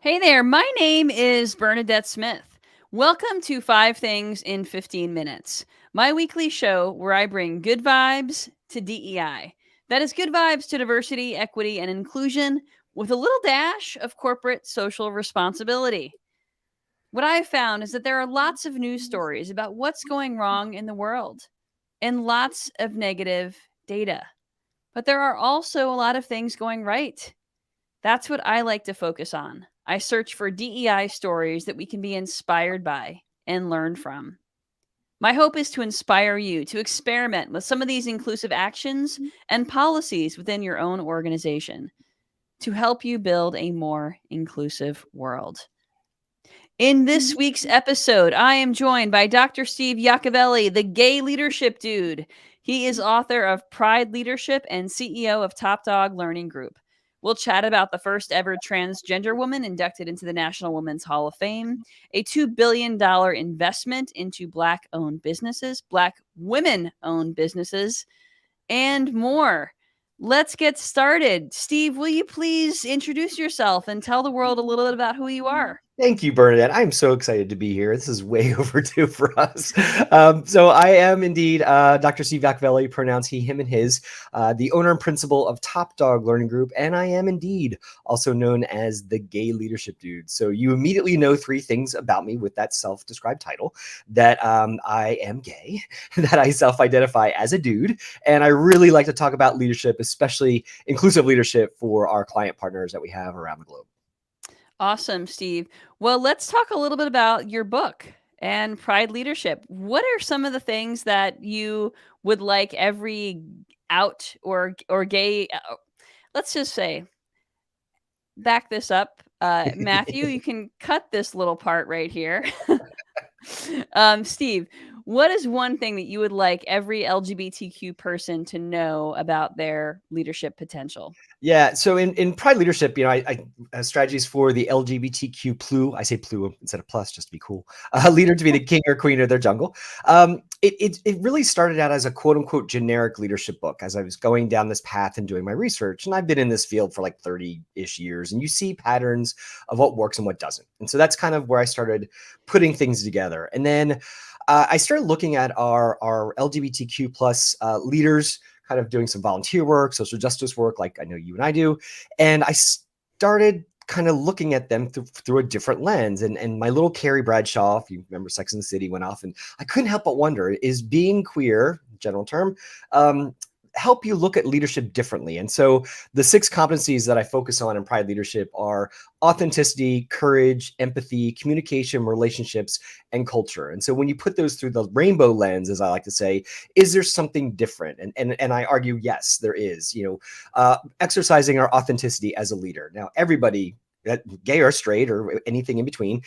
Hey there, my name is Bernadette Smith. Welcome to 5 Things in 15 Minutes, my weekly show where I bring good vibes to DEI. That is good vibes to diversity, equity, and inclusion with a little dash of corporate social responsibility. What I've found is that there are lots of news stories about what's going wrong in the world and lots of negative data. But there are also a lot of things going right. That's what I like to focus on. I search for DEI stories that we can be inspired by and learn from. My hope is to inspire you to experiment with some of these inclusive actions and policies within your own organization to help you build a more inclusive world. In this week's episode, I am joined by Dr. Steve Yacovelli, the gay leadership dude. He is author of Pride Leadership and CEO of Top Dog Learning Group. We'll chat about the first ever transgender woman inducted into the National Women's Hall of Fame, a $2 billion investment into Black owned businesses, Black women owned businesses, and more. Let's get started. Steve, will you please introduce yourself and tell the world a little bit about who you are? Thank you, Bernadette. I'm so excited to be here. This is way overdue for us. So I am indeed Dr. Steve Yacovelli, pronouns he, him, and his, the owner and principal of Top Dog Learning Group, and I am indeed also known as the gay leadership dude. So you immediately know three things about me with that self-described title: that I am gay, that I self-identify as a dude, and I really like to talk about leadership, especially inclusive leadership for our client partners that we have around the globe. Awesome, Steve. Well, let's talk a little bit about your book and Pride Leadership. What are some of the things that you would like every out or gay let's just say back this up. Matthew, you can cut this little part right here. Steve, what is one thing that you would like every LGBTQ person to know about their leadership potential? Yeah. So in Pride Leadership, I strategies for the LGBTQ plu. I say plu instead of plus, just to be cool. Leader to be the king or queen of their jungle. It really started out as a quote unquote generic leadership book as I was going down this path and doing my research. And I've been in this field for like 30-ish years, and you see patterns of what works and what doesn't. And so that's kind of where I started putting things together. And then I started looking at our LGBTQ plus leaders, kind of doing some volunteer work, social justice work, like I know you and I do. And I started kind of looking at them through a different lens. And my little Carrie Bradshaw, if you remember Sex and the City, went off. And I couldn't help but wonder, is being queer, general term, help you look at leadership differently? And so the 6 competencies that I focus on in Pride Leadership are authenticity, courage, empathy, communication, relationships, and culture. And so when you put those through the rainbow lens, as I like to say, is there something different? And I argue, yes, there is. Exercising our authenticity as a leader. Now, everybody, gay or straight or anything in between,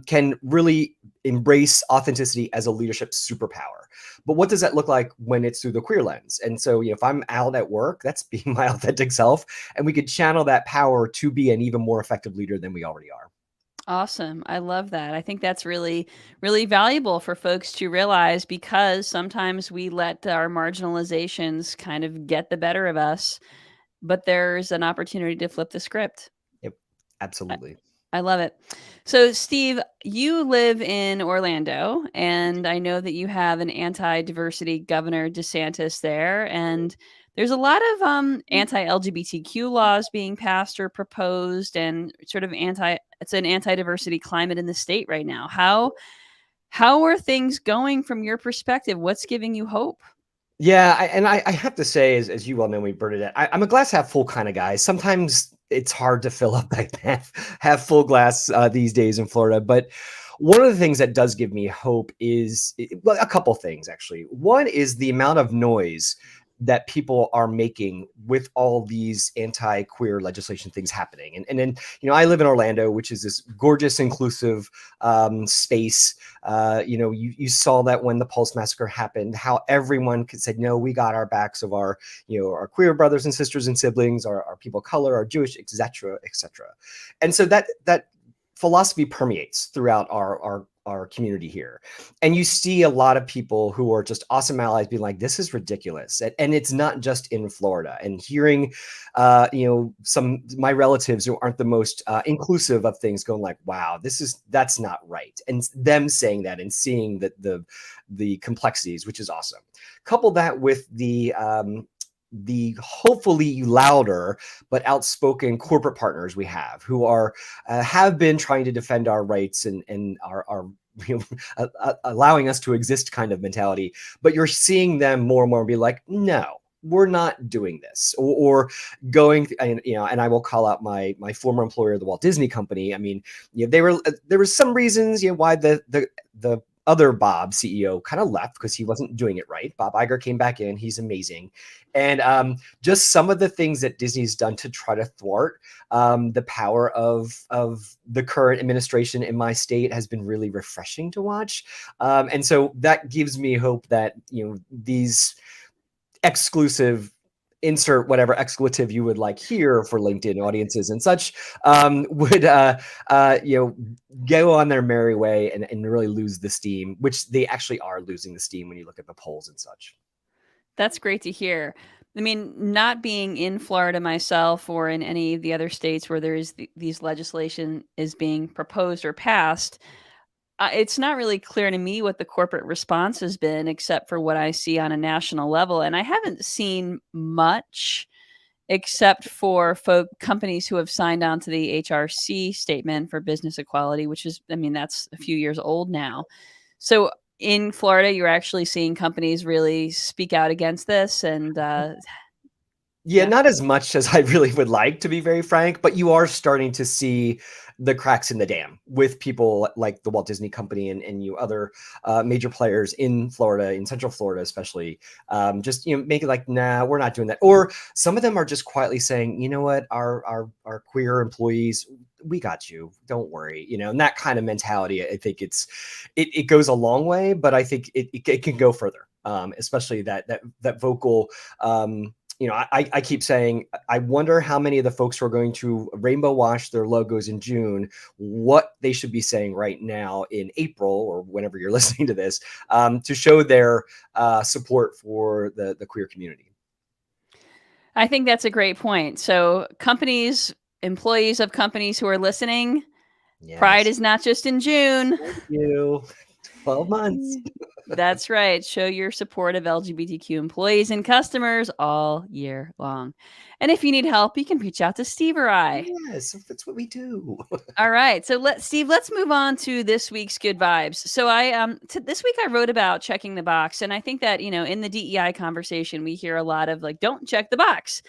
can really embrace authenticity as a leadership superpower. But what does that look like when it's through the queer lens? And so, if I'm out at work, that's being my authentic self, and we could channel that power to be an even more effective leader than we already are. Awesome. I love that. I think that's really, really valuable for folks to realize because sometimes we let our marginalizations kind of get the better of us, but there's an opportunity to flip the script. Yep, I, absolutely. I love it. So, Steve, you live in Orlando, and I know that you have an anti-diversity Governor DeSantis there, and there's a lot of anti-LGBTQ laws being passed or proposed, and sort of it's an anti-diversity climate in the state right now. How are things going from your perspective? What's giving you hope? Yeah, I have to say, as you well know me, Bernadette, I'm a glass half full kind of guy. Sometimes it's hard to fill up that half full glass these days in Florida. But one of the things that does give me hope is, well, a couple things actually. One is the amount of noise that people are making with all these anti-queer legislation things happening. And then, I live in Orlando, which is this gorgeous, inclusive space. You saw that when the Pulse Massacre happened, how everyone could say, no, we got our backs of our queer brothers and sisters and siblings, our people of color, our Jewish, et cetera, et cetera. And so that philosophy permeates throughout our our community here. And you see a lot of people who are just awesome allies being like, this is ridiculous. And it's not just in Florida. And hearing, some my relatives who aren't the most inclusive of things going like, wow, that's not right. And them saying that and seeing that the complexities, which is awesome. Couple that with the hopefully louder but outspoken corporate partners we have who have been trying to defend our rights and are allowing us to exist kind of mentality, but you're seeing them more and more be like, no, we're not doing this, or going, and I will call out my former employer, the Walt Disney Company. I mean, there was some reasons, why the other Bob CEO kind of left because he wasn't doing it right. Bob Iger came back in. He's amazing. And just some of the things that Disney's done to try to thwart the power of the current administration in my state has been really refreshing to watch. And so that gives me hope that, these exclusive, insert whatever expletive you would like here for LinkedIn audiences and such, would go on their merry way and really lose the steam, which they actually are losing the steam when you look at the polls and such. That's great to hear. I mean, not being in Florida myself or in any of the other states where there is these legislation is being proposed or passed, it's not really clear to me what the corporate response has been, except for what I see on a national level. And I haven't seen much except for companies who have signed on to the HRC statement for business equality, which is, I mean, that's a few years old now. So in Florida, you're actually seeing companies really speak out against this. And Yeah, not as much as I really would like, to be very frank, but you are starting to see the cracks in the dam with people like the Walt Disney Company and you other major players in Florida, in Central Florida especially, just make it like, nah, we're not doing that. Or some of them are just quietly saying, you know what, our queer employees, we got you, don't worry, and that kind of mentality. I think it goes a long way, but I think it can go further, especially that vocal. I keep saying, I wonder how many of the folks who are going to rainbow wash their logos in June, what they should be saying right now in April or whenever you're listening to this, to show their support for the queer community. I think that's a great point. So companies, employees of companies who are listening, Yes. Pride is not just in June. Thank you. 12 months. That's right. Show your support of LGBTQ employees and customers all year long. And if you need help, you can reach out to Steve or I. Yes, that's what we do. All right. So let's move on to this week's good vibes. So this week I wrote about checking the box, and I think that, in the DEI conversation we hear a lot of like, don't check the box,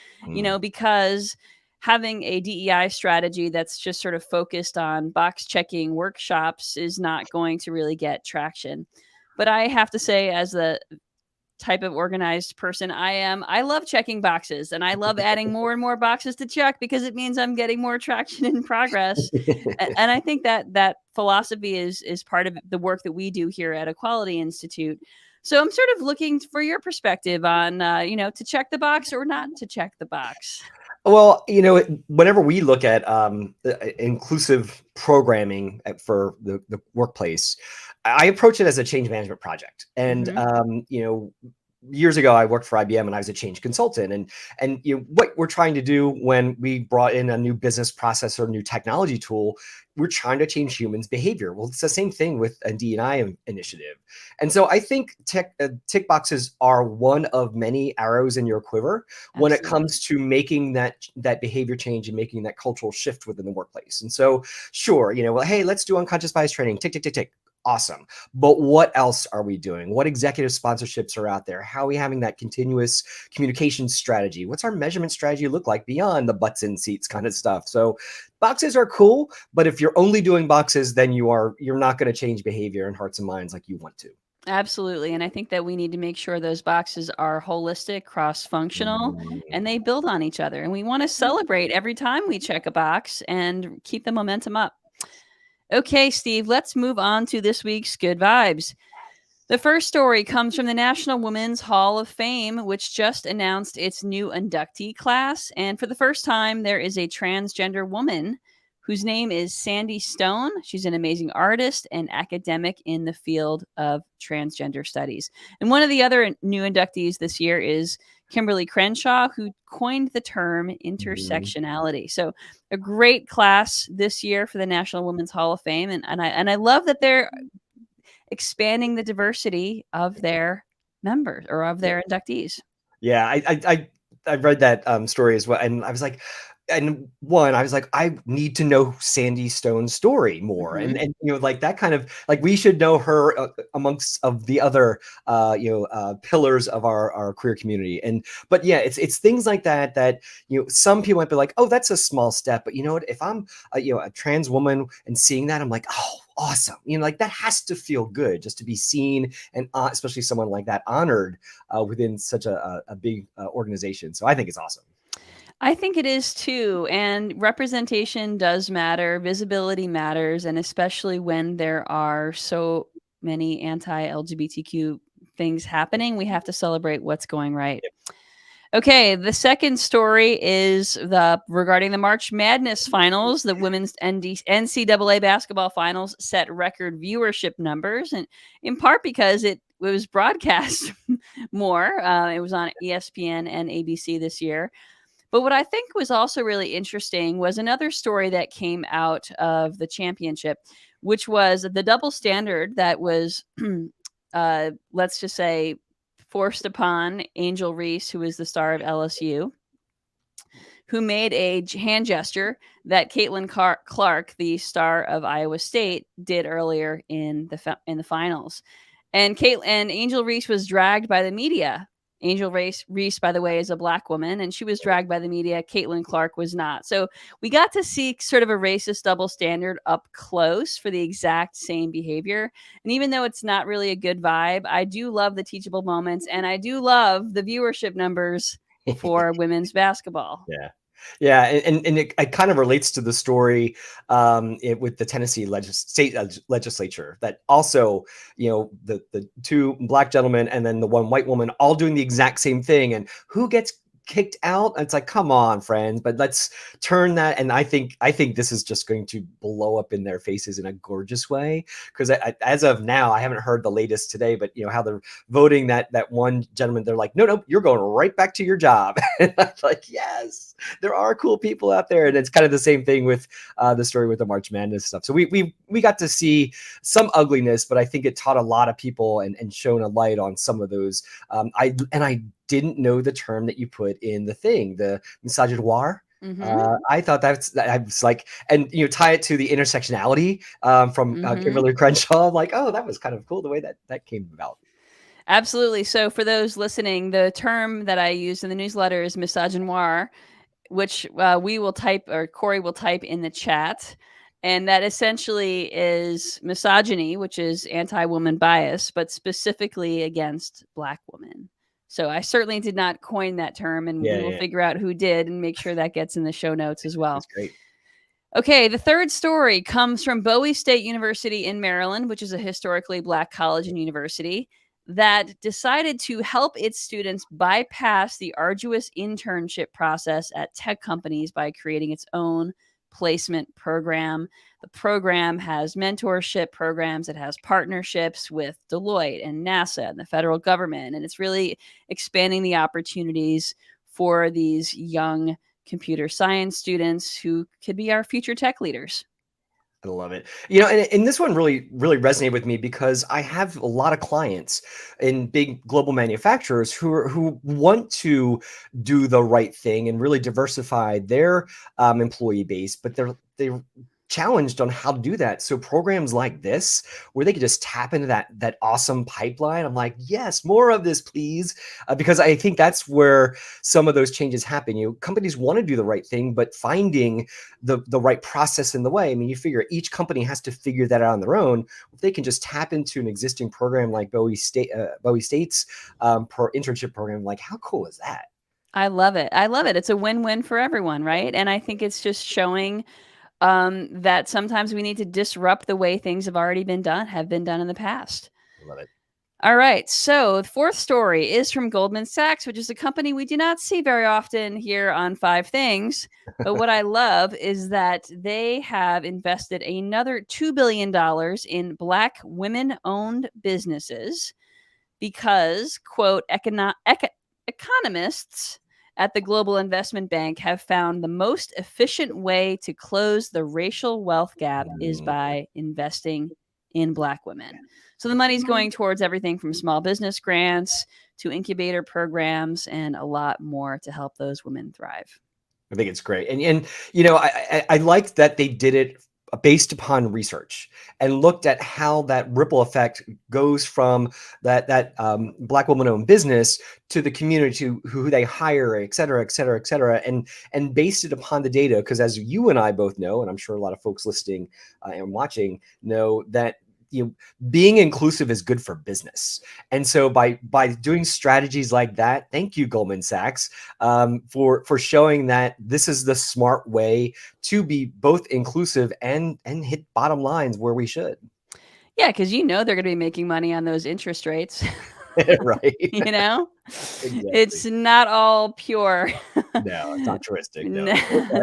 because having a DEI strategy that's just sort of focused on box checking workshops is not going to really get traction. But I have to say, as the type of organized person I am, I love checking boxes, and I love adding more and more boxes to check because it means I'm getting more traction and progress. And I think that philosophy is part of the work that we do here at Equality Institute. So I'm sort of looking for your perspective on, to check the box or not to check the box. Well, whenever we look at inclusive programming for the workplace, I approach it as a change management project. And, years ago, I worked for IBM and I was a change consultant. And what we're trying to do when we brought in a new business process or new technology tool, we're trying to change humans' behavior. Well, it's the same thing with a D&I initiative. And so I think tick boxes are one of many arrows in your quiver when it comes to making that behavior change and making that cultural shift within the workplace. And so, sure, hey, let's do unconscious bias training. Tick, tick, tick, tick. Awesome. But what else are we doing? What executive sponsorships are out there? How are we having that continuous communication strategy? What's our measurement strategy look like beyond the butts in seats kind of stuff? So boxes are cool, but if you're only doing boxes, then you're not going to change behavior and hearts and minds like you want to. Absolutely. And I think that we need to make sure those boxes are holistic, cross-functional, and they build on each other. And we want to celebrate every time we check a box and keep the momentum up. Okay, Steve, let's move on to this week's Good Vibes. The first story comes from the National Women's Hall of Fame, which just announced its new inductee class. And for the first time, there is a transgender woman whose name is Sandy Stone. She's an amazing artist and academic in the field of transgender studies. And one of the other new inductees this year is Kimberly Crenshaw, who coined the term intersectionality. So a great class this year for the National Women's Hall of Fame. And I love that they're expanding the diversity of their members or of their inductees. Yeah, I read that story as well, and I was like, and one, I was like, I need to know Sandy Stone's story more, and like that kind of like we should know her amongst of the other pillars of our queer community, and but yeah, it's things like that that some people might be like, oh, that's a small step, but you know what? If I'm a trans woman and seeing that, I'm like, oh, awesome, like that has to feel good just to be seen, and especially someone like that honored within such a big organization. So I think it's awesome. I think it is too. And representation does matter, visibility matters, and especially when there are so many anti LGBTQ things happening, we have to celebrate what's going right. Okay, the second story is regarding the March Madness finals. The women's NCAA basketball finals set record viewership numbers, and in part because it was broadcast more. It was on ESPN and ABC this year. But what I think was also really interesting was another story that came out of the championship, which was the double standard that was, let's just say, forced upon Angel Reese, who is the star of LSU, who made a hand gesture that Caitlin Clark, the star of Iowa State, did earlier in the finals. And Angel Reese was dragged by the media. Angel Reese, by the way, is a Black woman, and she was dragged by the media. Caitlin Clark was not. So we got to see sort of a racist double standard up close for the exact same behavior. And even though it's not really a good vibe, I do love the teachable moments, and I do love the viewership numbers for women's basketball. Yeah. Yeah, and it kind of relates to the story with the Tennessee state legislature that also, the two Black gentlemen and then the one white woman all doing the exact same thing. And who gets kicked out? It's like, come on, friends, but let's turn that. And I think this is just going to blow up in their faces in a gorgeous way. Because as of now, I haven't heard the latest today, but how they're voting that one gentleman, they're like, no, you're going right back to your job. And I'm like, yes, there are cool people out there. And it's kind of the same thing with the story with the March Madness stuff. So we got to see some ugliness, but I think it taught a lot of people and shone a light on some of those. I didn't know the term that you put in the thing, the misogynoir. I thought I was like, and tie it to the intersectionality from Kimberly Crenshaw. I'm like, oh, that was kind of cool the way that came about. Absolutely. So for those listening, the term that I used in the newsletter is misogynoir, which we will type, or Corey will type in the chat. And that essentially is misogyny, which is anti-woman bias, but specifically against Black women. So I certainly did not coin that term, and we will figure out who did and make sure that gets in the show notes as well. That's great. Okay, the third story comes from Bowie State University in Maryland, which is a historically Black college and university that decided to help its students bypass the arduous internship process at tech companies by creating its own placement program. The program has mentorship programs. It has partnerships with Deloitte and NASA and the federal government. And it's really expanding the opportunities for these young computer science students who could be our future tech leaders. I love it. And this one really, really resonated with me because I have a lot of clients in big global manufacturers who want to do the right thing and really diversify their employee base, but they're challenged on how to do that. So programs like this, where they could just tap into that awesome pipeline, I'm like, yes, more of this, please, because I think that's where some of those changes happen. Companies want to do the right thing, but finding the right process in the way. I mean, you figure each company has to figure that out on their own. If they can just tap into an existing program like Bowie State's internship program, like how cool is that? I love it. It's a win-win for everyone, right? And I think it's just showing that sometimes we need to disrupt the way things have been done in the past. I love it. All right. So the fourth story is from Goldman Sachs, which is a company we do not see very often here on Five Things. But what I love is that they have invested another $2 billion in Black women owned businesses because, quote, economists at the Global Investment Bank have found the most efficient way to close the racial wealth gap is by investing in Black women. So the money's going towards everything from small business grants to incubator programs and a lot more to help those women thrive. I think it's great, and I liked that they did it based upon research and looked at how that ripple effect goes from that Black woman-owned business to the community, to who they hire, et cetera, et cetera, et cetera, and based it upon the data. Because as you and I both know, and I'm sure a lot of folks listening and watching know, that being inclusive is good for business. And so by doing strategies like that, thank you, Goldman Sachs, for showing that this is the smart way to be both inclusive and hit bottom lines where we should. Yeah, because they're going to be making money on those interest rates. Right. It's Exactly. not all pure. No, it's not touristic. No,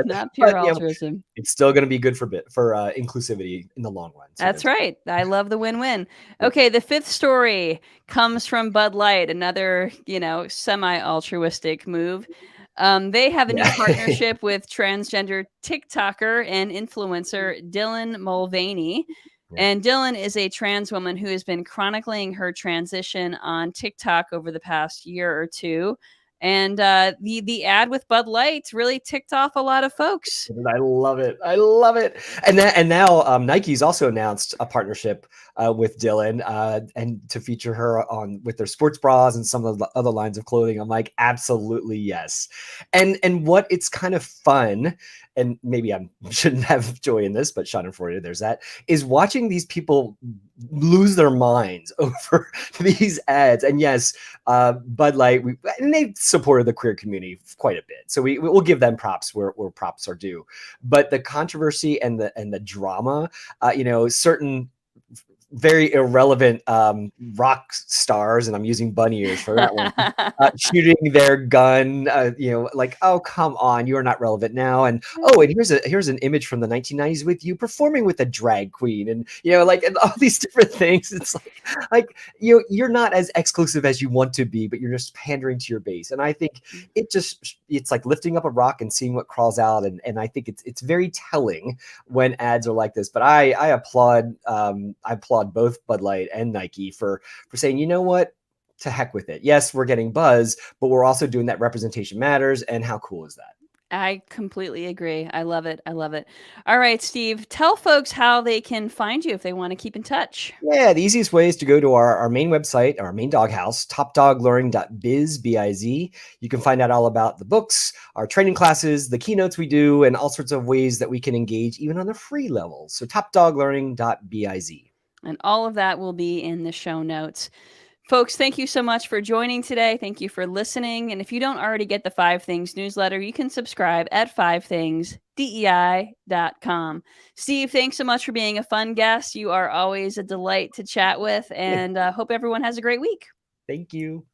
Not pure but altruism. it's still going to be good for inclusivity in the long run. So That's right. I love the win-win. Okay, the fifth story comes from Bud Light, another, semi-altruistic move. They have a new Yeah. partnership with transgender TikToker and influencer Dylan Mulvaney. Yeah. And Dylan is a trans woman who has been chronicling her transition on TikTok over the past year or two. And the ad with Bud Light really ticked off a lot of folks. I love it. I love it. And now Nike's also announced a partnership with Dylan and to feature her on with their sports bras and some of the other lines of clothing. I'm like, absolutely yes. And what it's kind of fun, and maybe I shouldn't have joy in this, but Schadenfreude, there's that, is watching these people lose their minds over these ads. And yes, Bud Light, and they've supported the queer community quite a bit, so we'll give them props where props are due. But the controversy and the drama, certain very irrelevant rock stars, and I'm using bunny ears for that one, shooting their gun, like, oh, come on, you are not relevant now. And oh, and here's an image from the 1990s with you performing with a drag queen, and and all these different things. It's like you're not as exclusive as you want to be, but you're just pandering to your base. And I think it's like lifting up a rock and seeing what crawls out. And I think it's very telling when ads are like this. But I applaud both Bud Light and Nike for saying, you know what, to heck with it. Yes, we're getting buzz, but we're also doing that representation matters. And how cool is that? I completely agree. I love it. I love it. All right, Steve, tell folks how they can find you if they want to keep in touch. Yeah, the easiest way is to go to our main website, our main doghouse, topdoglearning.biz, B-I-Z. You can find out all about the books, our training classes, the keynotes we do, and all sorts of ways that we can engage even on the free levels. So topdoglearning.biz. And all of that will be in the show notes. Folks, thank you so much for joining today. Thank you for listening. And if you don't already get the 5 Things newsletter, you can subscribe at 5thingsdei.com. Steve, thanks so much for being a fun guest. You are always a delight to chat with, and hope everyone has a great week. Thank you.